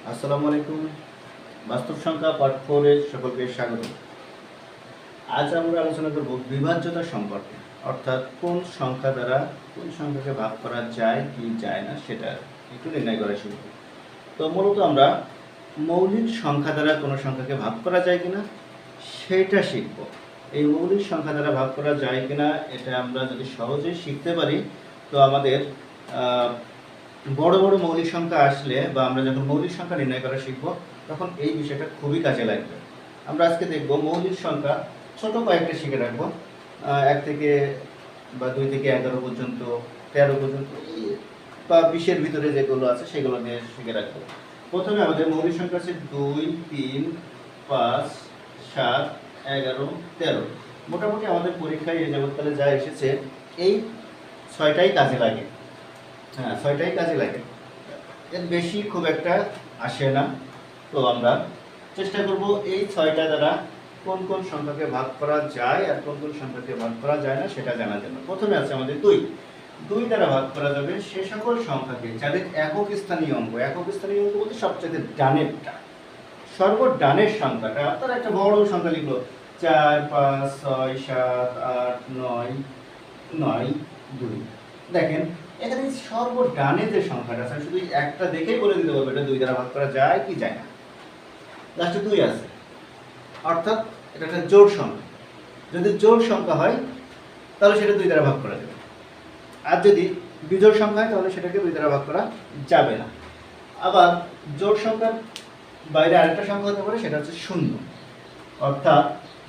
আসসালামু আলাইকুম। বাস্তব সংখ্যা পার্ট 4 এর সকলকে স্বাগত। আজ আমরা আলোচনা করব বিভাজ্যতা সম্পর্কে, অর্থাৎ কোন সংখ্যা দ্বারা কোন সংখ্যাকে ভাগ করা যায় কি যায় না সেটা একটু নির্ণয় করা শিখব। তো মূলত আমরা মৌলিক সংখ্যা দ্বারা কোনো সংখ্যাকে ভাগ করা যায় কিনা সেটা শিখব। এই মৌলিক সংখ্যা দ্বারা ভাগ করা যায় কিনা এটা আমরা যদি সহজেই শিখতে পারি তো আমাদের বড় বড় মৌলিক সংখ্যা আসলে বা আমরা যখন মৌলিক সংখ্যা নির্ণয় করা শিখব তখন এই বিষয়টা খুবই কাজে লাগবে। আমরা আজকে দেখব মৌলিক সংখ্যা ছোট কয়েকটা শিখে রাখবো, 1 থেকে বা 2 থেকে 11 পর্যন্ত, 13 পর্যন্ত বা 20-এর ভিতরে যেগুলো আছে সেগুলো দিয়ে শিখে রাখবো। প্রথমে আমাদের মৌলিক সংখ্যা আছে 2, 3, 5, 7, 11, 13। মোটামুটি আমাদের পরীক্ষায় এই যাবৎকালে যা এসেছে এই 6টাই কাজে লাগে। হ্যাঁ, 6টাই কাজে লাগে, এর বেশি খুব একটা আসে না। তো আমরা চেষ্টা করব এই 6টা দ্বারা কোন কোন সংখ্যাকে ভাগ করা যায় আর কোন কোন সংখ্যাকে ভাগ করা যায় না সেটা জানার জন্য। প্রথমে আছে আমাদের 2 দ্বারা ভাগ করা যাবে সে সকল সংখ্যাকে যাদের একক স্থানীয় অঙ্ক, একক স্থানীয় অঙ্ক বলতে সবচেয়ে ডানেরটা, সর্বডানের সংখ্যাটা। আপনারা একটা বড় সংখ্যা লিখলো 4, 5, 6, 7, 8, 9, 9, 2। দেখেন এখানে সর্বডানে যে সংখ্যাটা আছে শুধু একটা দেখেই বলে দিতে পারবো এটা 2 দ্বারা ভাগ করা যায় কি যায় না। লাস্টে 2 আছে, অর্থাৎ এটা একটা জোড় সংখ্যা। যদি জোড় সংখ্যা হয় তাহলে সেটা 2 দ্বারা ভাগ করা যাবে, আর যদি বিজোড় সংখ্যা হয় তাহলে সেটাকে 2 দ্বারা ভাগ করা যাবে না। আবার জোড় সংখ্যার বাইরে আরেকটা সংখ্যা হতে পারে, সেটা হচ্ছে 0। অর্থাৎ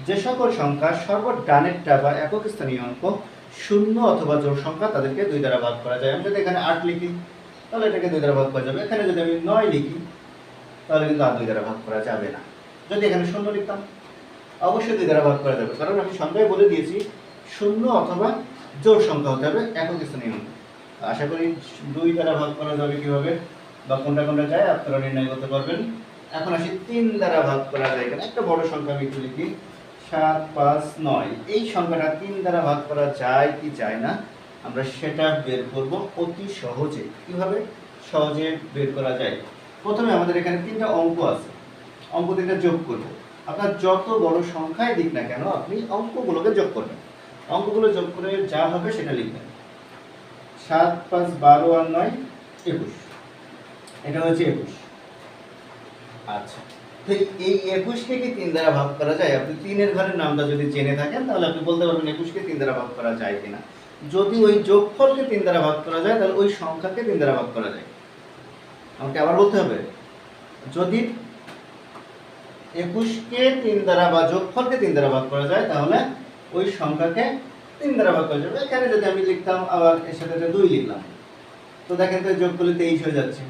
যে সকল সংখ্যা সর্বডানেরটা বা একক স্থানীয় অঙ্ক 0 অথবা জোড় সংখ্যা তাদেরকে 2 দ্বারা ভাগ করা যায়। আমি যদি এখানে 8 লিখি তাহলে এটাকে 2 দ্বারা ভাগ করা যাবে। এখানে যদি আমি 9 লিখি তাহলে কিন্তু আর 2 দ্বারা ভাগ করা যাবে না। যদি এখানে 0 লিখতাম অবশ্যই 2 দ্বারা ভাগ করা যাবে, কারণ আমি সংখ্যায় বলে দিয়েছি 0 অথবা জোড় সংখ্যা হতে হবে একক স্থানীয় অঙ্ক। আশা করি 2 দ্বারা ভাগ করা যাবে কিভাবে বা কোনটা কোনটা যায় আপনারা নির্ণয় করতে পারবেন। এখন আসি 3 দ্বারা ভাগ করা যায় কিনা। একটা বড় সংখ্যা আমি একটু লিখি 7, 5, 9। এই সংখ্যাটা 3 দ্বারা ভাগ করা যায় কি যায় না আমরা সেটা বের করব অতি সহজে। কিভাবে সহজে বের করা যায়? প্রথমে আমাদের এখানে 3টা অঙ্ক আছে, অঙ্ক 3টা যোগ করব। আপনার যত বড় সংখ্যাই দিক না কেন আপনি অঙ্কগুলোকে যোগ করবেন, অঙ্কগুলো যোগ করে যা হবে সেটা লিখবেন। 7, 5, 12 আর 9, 21। এটা হচ্ছে 21। আচ্ছা, তো এই 21কে কি 3 দ্বারা ভাগ করা যায়? আপনি 3 এর ঘরের নামটা যদি জেনে থাকেন তাহলে আপনি বলতে পারবেন 21কে 3 দ্বারা ভাগ করা যায় কিনা। যদি ওই যোগফলকে 3 দ্বারা ভাগ করা যায় তাহলে ওই সংখ্যাকে 3 দ্বারা ভাগ করা যায়। আমাকে আবার বলতে হবে, যদি 21কে 3 দ্বারা বা যোগফলকে 3 দ্বারা ভাগ করা যায় তাহলে ওই সংখ্যাকে 3 দ্বারা ভাগ করা যাবে। এখানে যদি আমি লিখতাম আবার এর সাথে 2 লিখলাম, তো দেখেন তো যোগ করলে 23 হয়ে যাচ্ছে।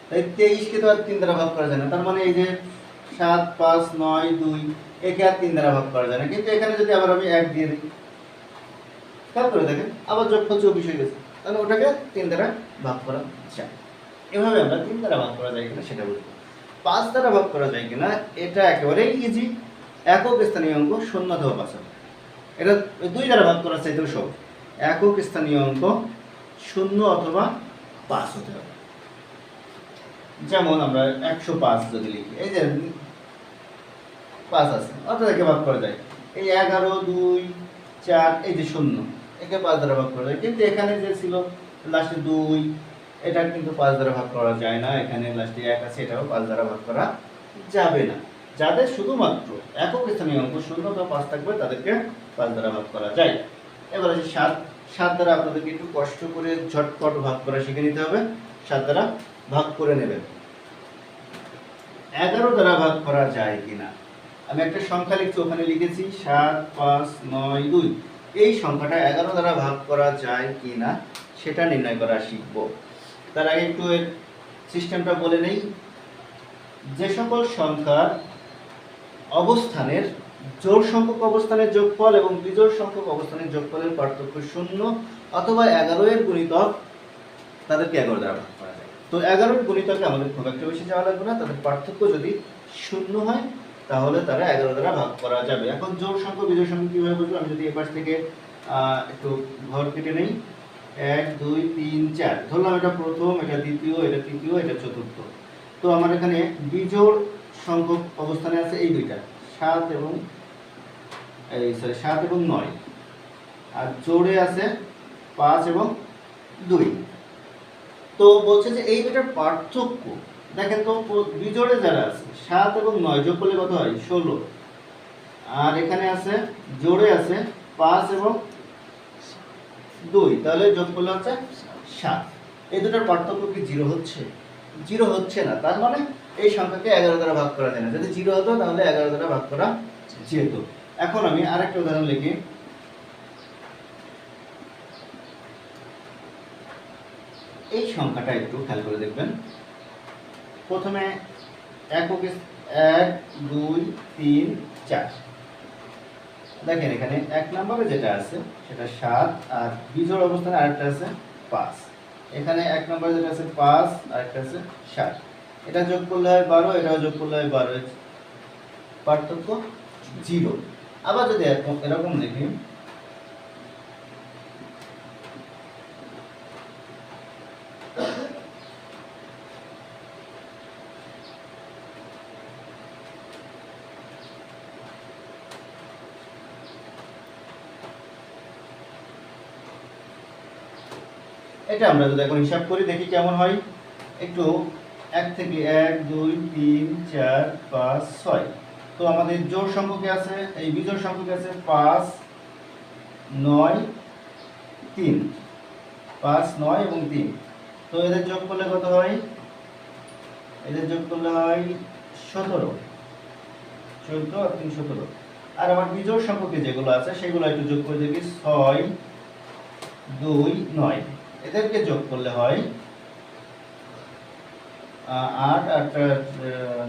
তাই 23কে তো আর 3 দ্বারা ভাগ করা যায় না। তার মানে এই যে 7, 5, 9, 2 একে আর 3 দ্বারা ভাগ করা যায় না। কিন্তু এখানে যদি আবার আমি 1 দিয়ে দিই, খেয়াল করে দেখেন আবার যোগফল 24 হয়ে গেছে, তাহলে ওটাকে 3 দ্বারা ভাগ করা যায়। এভাবে আমরা 3 দ্বারা ভাগ করা যায় কিনা সেটা বুঝবো। 5 দ্বারা ভাগ করা যায় কিনা এটা একেবারেই ইজি। একক স্থানীয় অঙ্ক 0 অথবা 5 হবে। এটা 2 দ্বারা ভাগ করা চাইতেও সহজ। একক স্থানীয় অঙ্ক 0 অথবা 5 হতে হবে। যেমন আমরা 105 যদি লিখি, এই যে 5 আছে, অর্থাৎ একে ভাগ করা যায়। এই 11, 2, 4, এই যে 0, একে 5 দ্বারা ভাগ করা যায়। কিন্তু এখানে যে ছিল লাস্টে 2, এটা কিন্তু 5 দ্বারা ভাগ করা যায় না। এখানে লাস্টে 1 আছে, এটাও 5 দ্বারা ভাগ করা যাবে না। যাদের শুধুমাত্র একক স্থানীয় অঙ্ক 0 অথবা 5 থাকবে তাদেরকে 5 দ্বারা ভাগ করা যায়। এবার আছে 7 দ্বারা আপনাদেরকে একটু কষ্ট করে ঝটপট ভাগ করা শিখে নিতে হবে। 7 দ্বারা ভাগ করে নেবেন। 11 দ্বারা ভাগ করা যায় কিনা, আমি একটা সংখ্যা লিখছি, ওখানে লিখেছি 7, 5, 9, 2। এই সংখ্যাটা 11 দ্বারা ভাগ করা যায় কিনা সেটা নির্ণয় করা শিখব। তার আগে একটু এর সিস্টেমটা বলে নেই। যে সকল সংখ্যার অবস্থানের জোড় সংখ্যক অবস্থানের যোগফল এবং বিজোড় সংখ্যক অবস্থানের যোগফলের পার্থক্য 0 অথবা 11 এর গুণিতক তাদেরকে 11 দ্বারা ভাগ করা যায়। তো 11 এর গুণিতকে আমাদের খুব একটা বেশি যাওয়া লাগবে না, তাদের পার্থক্য যদি 0 হয় তাহলে তারা 11 দ্বারা ভাগ করা যাবে। এখন জোড় সংখ্যা বিজোড় সংখ্যা কিভাবে বুঝবো? আমি যদি এপাশ থেকে একটু ঘর কেটে নেই, 1 2 3 4 ধরলাম এটা প্রথম, এটা দ্বিতীয়, এটা তৃতীয়, এটা চতুর্থ। তো আমার এখানে বিজোড় সংখ্যক অবস্থানে আছে এই দুইটা 7 এবং 9, আর জোড়ে আছে 5 এবং 2। তো বলছে যে এই দুটার পার্থক্য দেখেন তো, বিজোড়ে যারা আছে 7 এবং 9 যোগ করলে কত হয় 16, আর এখানে আছে জোড়ে আছে 5 এবং 2, তাহলে যোগ করলে হচ্ছে 7। এই দুটার পার্থক্য কি 0 হচ্ছে? 0 হচ্ছে না, তার মানে এই সংখ্যাকে 11 দ্বারা ভাগ করা যায় না। যদি 0 হতো তাহলে 11 দ্বারা ভাগ করা যেত। এখন আমি আরেকটা উদাহরণ লিখি। এই সংখ্যাটা একটু খেয়াল করে দেখবেন। প্রথমে একক 1 2 3 4, দেখেন এখানে 1 নম্বরে যেটা আছে সেটা 7, আর বিজোড় অবস্থানে আরেকটা আছে 5। এখানে 1 নম্বরে যেটা আছে 5, আরেকটা আছে 7। এটা যোগ করলে হয় 12, এটাও যোগ করলে হয় 12, পার্থক্য 0। আবার যদি এরকম দেখি, এটা আমরা যদি এখন হিসাব করি দেখি কেমন হয়। একটু 1 থেকে 1 2 3 4 5 6। তো আমাদের জোড় সংখ্যকে আছে, এই বিজোড় সংখ্যকে আছে 5 9 3, 5 9 এবং 3। তো এদের যোগ করলে কত হয়? এদের যোগ করলে হয় 17, 14 আর 3 17। আর আমার বিজোড় সংখ্যকে যেগুলো আছে সেগুলো একটু যোগ করে দেখি, 6 2 9। এদেরকে যোগ করলে হয় 8 8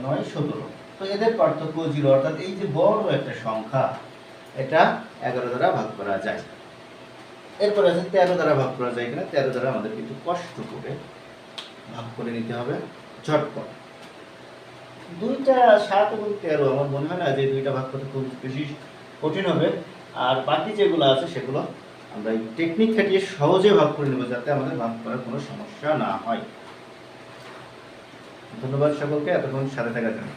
9 17। তো এদের পার্থক্য 0, অর্থাৎ এই যে বড় একটা সংখ্যা এটা 11 দ্বারা ভাগ করা যায়। এরপর আছে 13 দ্বারা ভাগ করা যায় কিনা। 13 দ্বারা আমাদের কিন্তু কষ্ট করে ভাগ করে নিতে হবে ঝটপট। দুইটা 7 এবং 13 আমার মনে হয় না যে দুইটা ভাগ করতে খুব বেশি কঠিন হবে। আর বাকি যেগুলো আছে সেগুলো আমরা এই টেকনিক খাটিয়ে সহজে ভাগ করে নেব, যাতে আমাদের ভাগ করার কোনো সমস্যা না হয়। ধন্যবাদ সকলকে এতক্ষণ সাথে থাকার জন্য।